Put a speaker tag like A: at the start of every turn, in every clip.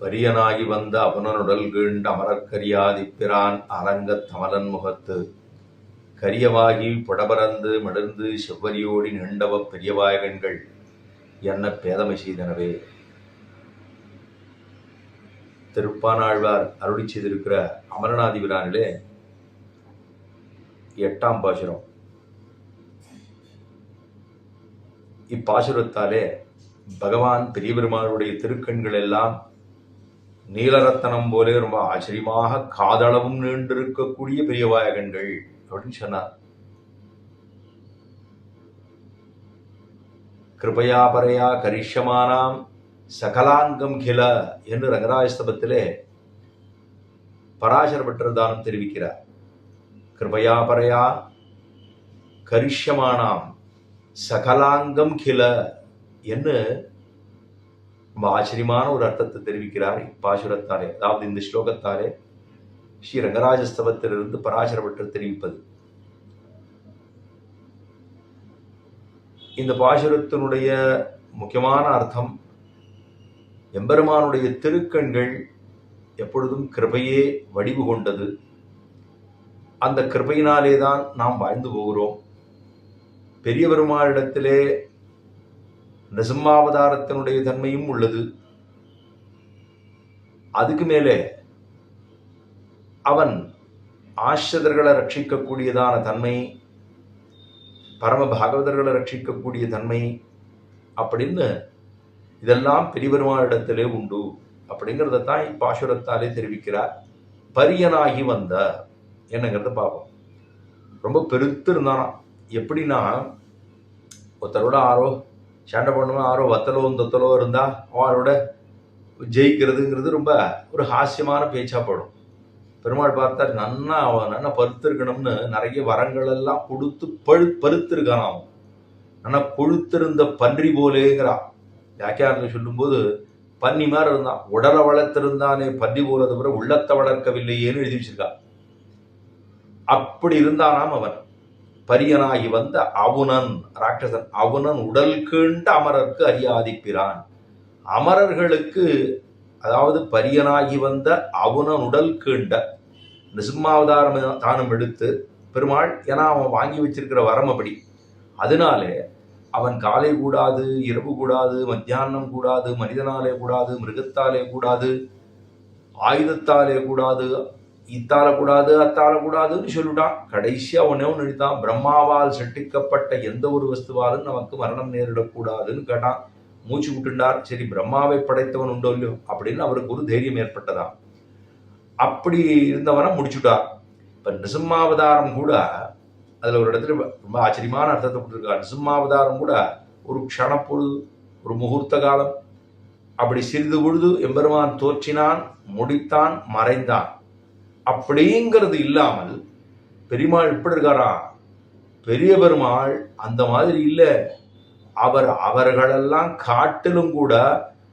A: பரியனாகி வந்த அவனனுடல் கீண்ட அமரற்கரியாதிப்பிரான் அரங்கத் தமலன் முகத்து கரியவாகி புடபரந்து மடர்ந்து செவ்வரியோடி நிண்டவ பெரியவாயகன்கள் என்ன பேதமை செய்தனவே. திருப்பானாழ்வார் அருளி செய்திருக்கிற அமரநாதிபிரானிலே 8ஆம் பாசுரம். இப்பாசுரத்தாலே பகவான் பெரிய பெருமாளுடைய திருக்கண்கள் எல்லாம் நீலரத்தனம் போலே ரொம்ப ஆச்சரியமாக காதளவும் நீண்டிருக்கக்கூடிய பெரியவாயகன்கள் அப்படின்னு சொன்னார். கிருபையாபரையா கரிஷ்யமானாம் சகலாங்கம் கில என்று ரங்கராஜஸ்தபத்திலே பராசர பட்டர்தானம் தெரிவிக்கிறார். கிருபையாபரையா கரிஷ்யமானாம் சகலாங்கம் கில என்று ரொம்ப ஆச்சரியமான ஒரு அர்த்தத்தை தெரிவிக்கிறார் இப்பாசுரத்தாலே. அதாவது இந்த ஸ்லோகத்தாலே ஸ்ரீ ரங்கராஜஸ்தவத்திலிருந்து பராசர பட்டர் தெரிவிப்பது. இந்த பாசுரத்தினுடைய முக்கியமான அர்த்தம், எம்பெருமானுடைய திருக்கண்கள் எப்பொழுதும் கிருபையே வடிவு கொண்டது. அந்த கிருபையினாலே தான் நாம் வாழ்ந்து போகிறோம். பெரிய பெருமாளிடத்திலே நிருசிம்மாவதாரத்தினுடைய தன்மையும் உள்ளது. அதுக்கு மேலே அவன் ஆசிரியர்களை ரட்சிக்கக்கூடியதான தன்மை, பரம பாகவதர்களை ரட்சிக்கக்கூடிய தன்மை அப்படின்னு இதெல்லாம் பெரிய பெருமாளிடத்திலே உண்டு அப்படிங்கிறத தான் இப்பாசுரத்தாலே தெரிவிக்கிறார். பரியனாகி வந்த என்னங்கிறத பார்ப்போம். ரொம்ப பெருத்து இருந்தானா. எப்படின்னா, ஒருத்தரோட ஆரோ சண்டை பண்ணுவோம், ஆரோ வத்தலோ தொத்தலோ இருந்தா அவளோட ஜெயிக்கிறதுங்கிறது ரொம்ப ஒரு ஹாஸ்யமான பேச்சா படும். பெருமாள் பார்த்தார், நன்னா பருத்திருக்கணும்னு நிறைய வரங்கள் எல்லாம் கொடுத்து பருத்திருக்கான். அவன் நல்லா கொழுத்திருந்த பன்றி போலேங்கிறான். வியாக்கியானத்தை சொல்லும்போது பன்னி மாதிரி இருந்தான். உடலை வளர்த்திருந்தானே பன்றி போல, தவிர உள்ளத்தை வளர்க்கவில்லையேன்னு எழுதி வச்சிருக்கான். அப்படி இருந்தானாம் அவன். பரியனாகி வந்த அவுணன் ராட்சசன். அவுணன் உடல் கீண்ட அமரர்க்கு அரியாதிப்பிரான். அமரர்களுக்கு, அதாவது பரியனாகி வந்த அவுணன் உடல் கீண்ட நிருசிம்மாவதாரம் தானம் எடுத்து பெருமாள், ஏன்னா அவன் வாங்கி வச்சிருக்கிற வரம் அப்படி. அதனாலே அவன் காலை கூடாது, இரவு கூடாது, மத்தியானம் கூடாது, மனிதனாலே கூடாது, மிருகத்தாலே கூடாது, ஆயுதத்தாலே கூடாது, இத்தால கூடாது, அத்தால கூடாதுன்னு சொல்லிட்டான். கடைசியா ஒன்னே ஒன்று நினைத்தான், பிரம்மாவால் சட்டிக்கப்பட்ட எந்த ஒரு வஸ்துவாலும் நமக்கு மரணம் நேரிடக்கூடாதுன்னு கேட்டான். மூச்சு விட்டுண்டார். சரி, பிரம்மாவை படைத்தவன் உண்டோ இல்லையோ அப்படின்னு அவருக்கு ஒரு தைரியம் ஏற்பட்டதான். அப்படி இருந்தவனை முடிச்சுட்டார். இப்ப நிருசிம்மாவதாரம் கூட அதுல ஒரு இடத்துல ரொம்ப ஆச்சரியமான அர்த்தத்தை கொடுத்துருக்கார். நிருசிம்மாவதாரம் கூட ஒரு க்ஷணப்பொழுது, ஒரு முகூர்த்த காலம், அப்படி சிறிது பொழுது எம்பெருமான் தோற்றினான், முடித்தான், மறைந்தான் அப்படிங்கிறது இல்லாமல் பெருமாள் எப்படி இருக்காரா? பெரிய பெருமாள் அந்த மாதிரி இல்லை. அவர்களெல்லாம் காட்டிலும் கூட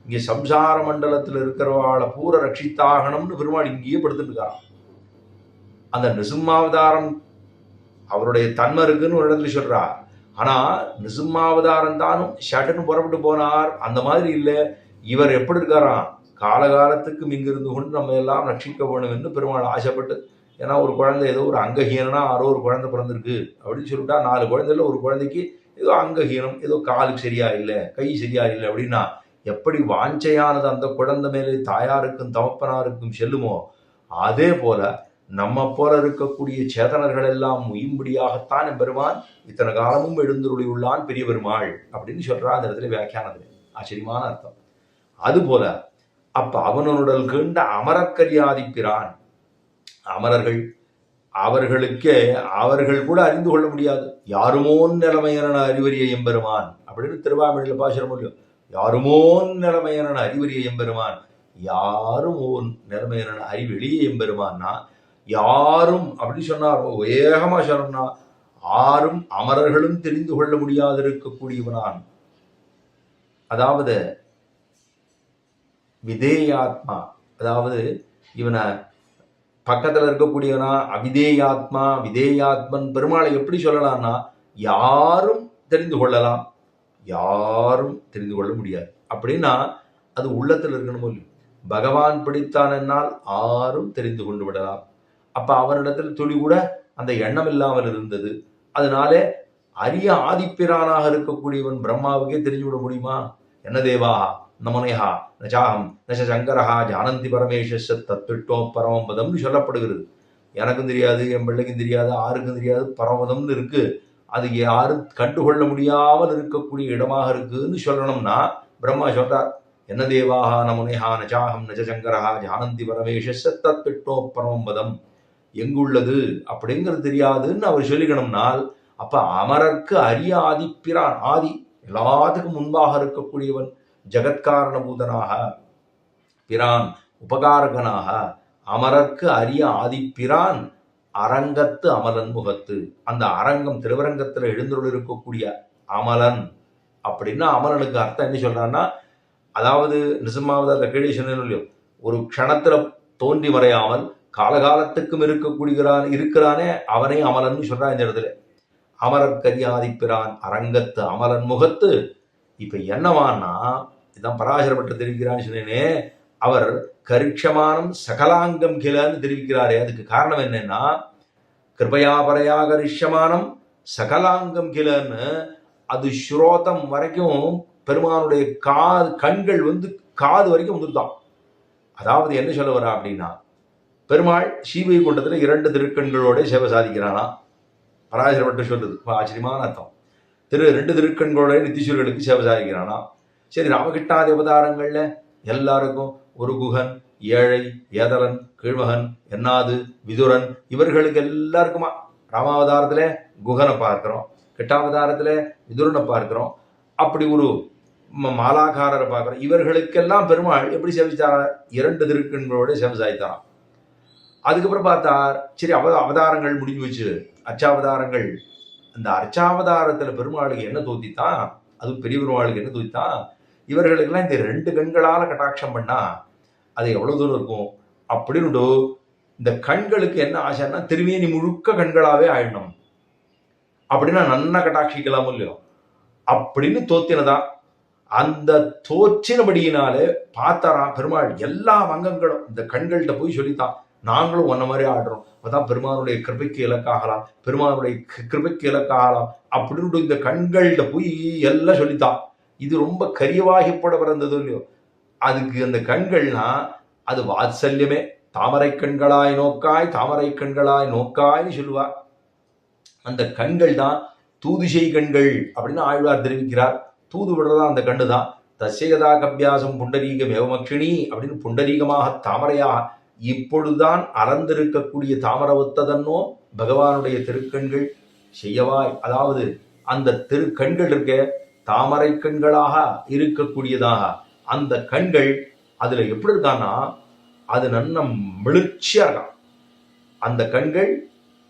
A: இங்கே சம்சார மண்டலத்தில் இருக்கிறவாளை பூர ரட்சித்தாகணும்னு பெருமாள் இங்கேயே படுத்துட்டு இருக்காராம். அந்த நிருசிம்மாவதாரம் அவருடைய தன்மை இருக்குன்னு ஒரு இடத்துல சொல்றார். ஆனா நிருசிம்மாவதாரம் தானும் ஷட்டுன்னு புறப்பட்டு போனார். அந்த மாதிரி இல்லை. இவர் எப்படி இருக்காராம்? காலகாலத்துக்கு இங்கிருந்து கொண்டு நம்ம எல்லாம் ரட்சிக்க வேணும் என்று பெருமாள் ஆசைப்பட்டு, ஏன்னா ஒரு குழந்தை ஏதோ ஒரு அங்கஹீனனா யாரோ ஒரு குழந்தை பிறந்திருக்கு அப்படின்னு சொல்லிட்டா, 4 குழந்தைல ஒரு குழந்தைக்கு ஏதோ அங்கஹீனம், ஏதோ காலுக்கு சரியா இல்லை, கை சரியா இல்லை அப்படின்னா எப்படி வாஞ்சையானது அந்த குழந்தை மேலே தாயாருக்கும் தமப்பனாருக்கும் செல்லுமோ, அதே போல நம்ம போல இருக்கக்கூடிய சேதனர்கள் எல்லாம் உயும்படியாகத்தான் பெருமான் இத்தனை காலமும் எழுந்துருளி உள்ளான் பெரிய பெருமாள் அப்படின்னு சொல்றா அந்த இடத்துல வியாக்கியானது. ஆச்சரியமான அர்த்தம். அதுபோல அப்ப அவனுடல் கீண்ட அமரக்கரியாதிப்பிரான். அமரர்கள், அவர்களுக்கே அவர்கள் கூட அறிந்து கொள்ள முடியாது. யாருமோன் நிலைமையன அறிவறிய எம்பெருமான் அப்படின்னு திருவாமிழில பாசுரம் முடியும். யாருமோன் நிலைமையன அறிவறிய எம்பெருமான். யாரும் ஓன் நிலைமையன அறிவெளிய எம்பெருமான்னா, யாரும் அப்படின்னு சொன்னார். வேகமா சொன்னா, யாரும் அமரர்களும் தெரிந்து கொள்ள முடியாது இருக்கக்கூடியவனான். அதாவது விதேயாத்மா, அதாவது இவனை பக்கத்தில் இருக்கக்கூடியவனா அவிதேயாத்மா, விதேயாத்மன். பெருமாளை எப்படி சொல்லலாம்னா, யாரும் தெரிந்து கொள்ளலாம், யாரும் தெரிந்து கொள்ள முடியாது அப்படின்னா அது உள்ளத்தில் இருக்கணும். பகவான் பிடித்தான் என்னால் ஆறும் தெரிந்து கொண்டு விடலாம். அப்ப அவனிடத்தில் துளி கூட அந்த எண்ணம் இல்லாமல் இருந்தது. அதனாலே அரிய ஆதிப்பிரானாக இருக்கக்கூடியவன் பிரம்மாவுக்கே தெரிஞ்சு விட முடியுமா? என்ன தேவா நமனேஹா நச்சாகம் நச சங்கரஹா ஜானந்தி பரமேஷ தத்துவம் பரமபதம்னு சொல்லப்படுகிறது. எனக்கும் தெரியாது, என் பிள்ளைக்கும் தெரியாது, ஆருக்கும் தெரியாது, பரமபதம்னு இருக்கு. அது யாரும் கண்டுகொள்ள முடியாமல் இருக்கக்கூடிய இடமாக இருக்குன்னு சொல்லணும்னா பிரம்மா சொல்றார், என்ன தேவாக நமனேஹா நச்சாகம் நச்ச சங்கரஹா ஜானந்தி பரமேஷ தத்துவம் பரமபதம் எங்குள்ளது அப்படிங்கிறது தெரியாதுன்னு அவர் சொல்லிக்கணும்னால், அப்ப அமரர்க்கு அரிய ஆதிப்பிரான், ஆதி எல்லாத்துக்கும் முன்பாக இருக்கக்கூடியவன், ஜகத்காரணபூதனாக பிரான் உபகாரகனாக அமரர்க்கு அரிய ஆதிப்பிரான் அரங்கத்து அமலன் முகத்து. அந்த அரங்கம் திருவரங்கத்தில் எழுந்தருள் இருக்கக்கூடிய அமலன் அப்படின்னா அமலனுக்கு அர்த்தம் என்ன சொல்றான்னா, அதாவது நிசம்மாவதார கீழே சொன்னேன், ஒரு க்ஷணத்துல தோன்றி மறையாமல் காலகாலத்துக்கும் இருக்கிறானே அவனே அமலன் சொல்றான் இந்த இடத்துல. அமரக்கரியாதிப்பிரான் அரங்கத்து அமலன் முகத்து. இப்ப என்னவான்னா, இதான் பராசரப்பட்டு தெரிவிக்கிறான்னு சொன்னேனே, அவர் கரிக்ஷமானம் சகலாங்கம் கிலன்னு தெரிவிக்கிறாரே. அதுக்கு காரணம் என்னன்னா, கிருபையாபரையா கரிஷ்யமானம் சகலாங்கம் கிலன்னு, அது ஸ்ரோதம் வரைக்கும் பெருமானுடைய கண்கள் காது வரைக்கும் வந்துருதான். அதாவது என்ன சொல்ல வரா அப்படின்னா, பெருமாள் ஸ்ரீவைகுண்டத்தில் 2 திருக்கண்களோட சேவை சாதிக்கிறானா. பராசரப்பட்டு சொல்றது ஆச்சரியமான அர்த்தம். 2 திருக்கண்களோட நித்தீஸ்வரர்களுக்கு சேவை சாதிக்கிறானா. சரி, ராமகிருஷ்ணாதி அவதாரங்கள்ல எல்லாருக்கும் ஒரு குகன், ஏழை, ஏதலன், கீழ்மகன், என்னாது, விதுரன், இவர்களுக்கு எல்லாருக்குமா ராமாவதாரத்துல குகனை பார்க்கிறோம், கிருஷ்ணாவதாரத்துல விதுரனை பார்க்கிறோம், அப்படி ஒரு மாலாக்காரரை பார்க்கிறோம். இவர்களுக்கெல்லாம் பெருமாள் எப்படி சேவிச்சார்? 2 திருக்கண்களோட சேவை சாதித்தாராம். அதுக்கப்புறம் பார்த்தார், சரி அவதாரங்கள் முடிஞ்சு வச்சு அர்ச்சாவதாரங்கள். அந்த அர்ச்சாவதாரத்துல பெருமாளுக்கு என்ன தோத்தித்தான், அது பெரிய பெருமாளுக்கு என்ன தோத்தித்தான், இவர்களுக்கெல்லாம் இந்த 2 கண்களால கட்டாட்சம் பண்ணா அது எவ்வளவு தூரம் இருக்கும் அப்படின்னு இந்த கண்களுக்கு என்ன ஆசைன்னா, திரும்பியே நீ முழுக்க கண்களாவே ஆயிடணும் அப்படின்னா நன்னா கட்டாட்சிக்கலாமோ இல்லையோ அப்படின்னு தோத்தினதான். அந்த தோற்றினபடியினாலே பார்த்தாராம் பெருமாள் எல்லா அங்கங்களும் இந்த கண்கள்கிட்ட போய் சொல்லித்தான், நாங்களும் ஒன்ன மாதிரி ஆடுறோம், அதான் பெருமானுடைய கிருபைக்கு இலக்காகலாம், பெருமானுடைய கிருபைக்கு இலக்காகலாம் அப்படின்னு இந்த கண்கள்கிட்ட போய் எல்லாம் சொல்லித்தான். இது ரொம்ப கரியவாகிப்பட பிறந்தது இல்லையோ. அதுக்கு அந்த கண்கள்னா அது வாத்சல்யமே. தாமரை கண்களாய் நோக்காய், தாமரை கண்களாய் நோக்காய்னு சொல்லுவா. அந்த கண்கள் தான் தூதுசை கண்கள் அப்படின்னு ஆழ்வார் தெரிவிக்கிறார். தூது விடுறதா அந்த கண்ணு தான். தஸ்யதா கபியாசம் புண்டரீகம் ஏவமக்ஷினி அப்படின்னு புண்டரீகமாக தாமரையாக இப்பொழுதுதான் அறந்திருக்கக்கூடிய தாமரவத்ததன்னோ பகவானுடைய திருக்கண்கள் செய்யவாய். அதாவது அந்த திருக்கண்கள் இருக்க தாமரை கண்களாக இருக்கக்கூடியதாக அந்த கண்கள் அதுல எப்படி இருக்கான்னா, அது நன்னா மிளிர்ச்சியா இருக்கான். அந்த கண்கள்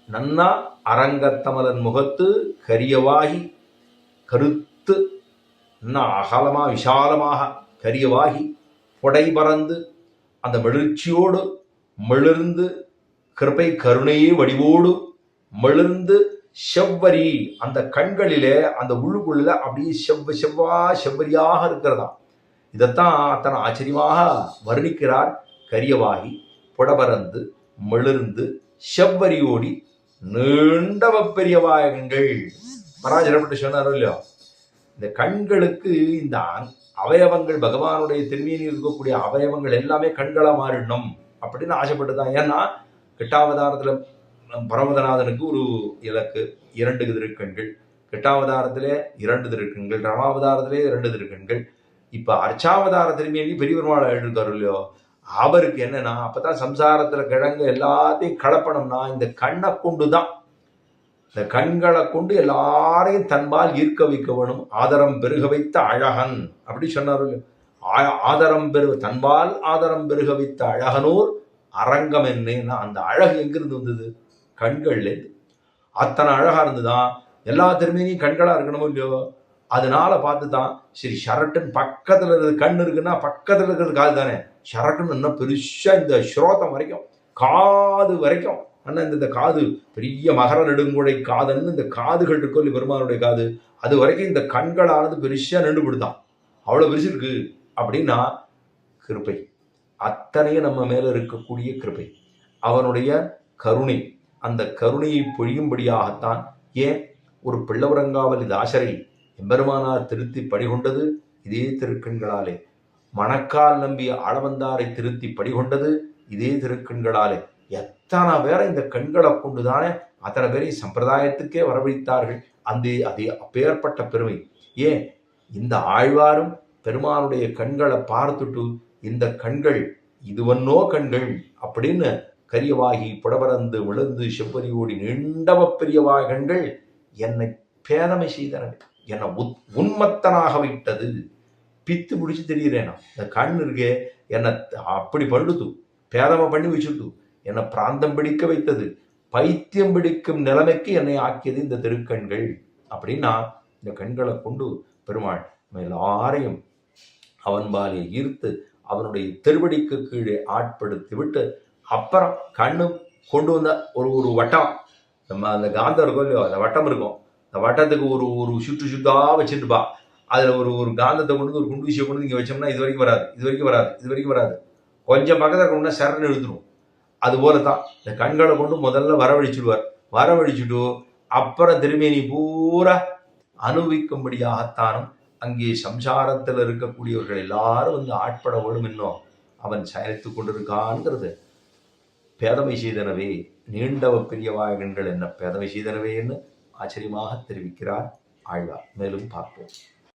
A: நன்னா அரங்கத்தமலன் முகத்து கரியவாகி கருத்து நன்னா அகலமா விசாலமாக கரியவாகி புடை பறந்து அந்த மிளிர்ச்சியோடு மிளிர்ந்து கிருபை கருணையே வடிவோடு மிளிர்ந்து செவ்வரி அந்த கண்களிலே அந்த உள்ளுக்குள்ள அப்படியே செவ்வரியாக இருக்கிறதா. இதைத்தான் அத்தனை ஆச்சரியமாக வர்ணிக்கிறார். கரியவாகி புடபரந்து மிளிர்ந்து செவ்வரியோடி நீண்டவ பெரியவாயகங்கள். பராஜரப்பட்டு சொன்னாரோ இல்லையோ, இந்த கண்களுக்கு இந்த அவயவங்கள் பகவானுடைய திருமேனியில் இருக்கக்கூடிய அவயவங்கள் எல்லாமே கண்களா மாறிடணும் அப்படின்னு ஆசைப்பட்டுதான். ஏன்னா கிருஷ்ணாவதாரத்துல பரமதநாதனுக்கு ஒரு இலக்கு 2 திருக்கண்கள், கிருஷ்ணாவதாரத்திலே 2 திருக்கண்கள், ராமாவதாரத்திலே 2 திருக்கண்கள். இப்ப அர்ச்சாவதார திருமேனி பெரிய பெருமாள் எழுதிருக்காரு இல்லையோ, அவருக்கு என்னன்னா அப்பதான் சம்சாரத்துல கிழங்கு எல்லாத்தையும் கலப்பணும்னா இந்த கண்ணை கொண்டுதான், இந்த கண்களை கொண்டு எல்லாரையும் தன்பால் ஈர்க்க வைக்க வேணும். ஆதரம் பெருக வைத்த அழகன் அப்படி சொன்னார். ஆதரம் தன்பால் ஆதரம் பெருக வைத்த அழகனூர் அரங்கம் என்னன்னா, அந்த அழகு எங்கிருந்து வந்தது? கண்கள்ல இருந்து. அத்தனை அழகா இருந்துதான். எல்லா திருமேனியும் கண்களா இருக்கணும் இல்லையோ, அதனால பார்த்துதான் சரி ஷரட்டுன்னு பக்கத்துல இருக்கிறது கண் இருக்குன்னா பக்கத்துல இருக்கிறது காது தானே. ஷரட்டுன்னு இன்னும் பெருசா இந்த ஸ்ரோதம் வரைக்கும் காது வரைக்கும் அண்ணா இந்த காது பெரிய மகர நெடுங்குழை காதுன்னு இந்த காதுகள் இருக்கோ பெருமானுடைய காது, அது வரைக்கும் இந்த கண்களானது பெருசா நின்று விடுதான். அவ்வளவு பெருசு இருக்கு அப்படின்னா கிருபை. அத்தனையும் நம்ம மேல இருக்கக்கூடிய கிருபை, அவனுடைய கருணை. அந்த கருணையை பொழியும்படியாகத்தான் ஏன் ஒரு பிள்ளவரங்காவல் தாசரை எம்பெருமானார் திருத்தி படிகொண்டது இதே திருக்கண்களாலே. மணக்கால் நம்பி ஆளவந்தாரை திருத்தி படிகொண்டது இதே திருக்கண்களாலே. எத்தனை பேரை இந்த கண்களை கொண்டுதானே அத்தனை பேரை சம்பிரதாயத்துக்கே வரவழைத்தார்கள். அதே அப்பேற்பட்ட பெருமை. ஏன் இந்த ஆழ்வாரும் பெருமானுடைய கண்களை பார்த்துட்டு இந்த கண்கள் இதுவன்னோ கண்கள் அப்படின்னு கரியவாகி புடபரந்து விழுந்து செவ்வரியோடி நீண்டவ பெரியவாய் கண்கள் என்னை பேதமை செய்தன, என்னை உன்மத்தனாக விட்டது. பித்து பிடிச்சி தெரியுறேனா இந்த கண் இருக்கே என்னை அப்படி பண்ணுது, பேதமை பண்ணி வச்சுட்டு என்னை பிராந்தம் பிடிக்க வைத்தது, பைத்தியம் பிடிக்கும் நிலைமைக்கு என்னை ஆக்கியது இந்த திருக்கண்கள். அப்படின்னா இந்த கண்களை கொண்டு பெருமாள் எல்லாரையும் அவன்பாலே ஈர்த்து அவனுடைய திருவடிக்கு கீழே ஆட்படுத்தி விட்டு அப்புறம் கண்ணு கொண்டு வந்த ஒரு வட்டம், நம்ம அந்த காந்தம் இருக்கும் இல்லையோ அந்த வட்டம் இருக்கும், அந்த வட்டத்துக்கு ஒரு சுற்றா வச்சுட்டுப்பா. அதில் ஒரு காந்தத்தை கொண்டு ஒரு குண்டு வீசியை கொண்டு இங்கே வச்சோம்னா இது வரைக்கும் வராது, இது வரைக்கும் வராது, இது வரைக்கும் வராது. கொஞ்சம் பக்கத்தில் இருக்கணும்னா சரண் எழுத்துரும். அதுபோல தான் இந்த கண்களை கொண்டு முதல்ல வரவழிச்சுடுவார். வரவழிச்சுட்டு அப்புறம் திருமேனி பூரா அனுபவிக்கும்படியாகத்தானும் அங்கே சம்சாரத்தில் இருக்கக்கூடியவர்கள் எல்லாரும் வந்து ஆட்பட வேணும். இன்னும் அவன் சயனித்து கொண்டிருக்கான்ங்கிறது பேதமை செய்தனவே, நீண்டவ பெரியவாயகன்கள் என்ன பேதமை செய்தனவே என்று ஆச்சரியமாக தெரிவிக்கிறார் ஆழ்வார். மேலும் பார்ப்போம்.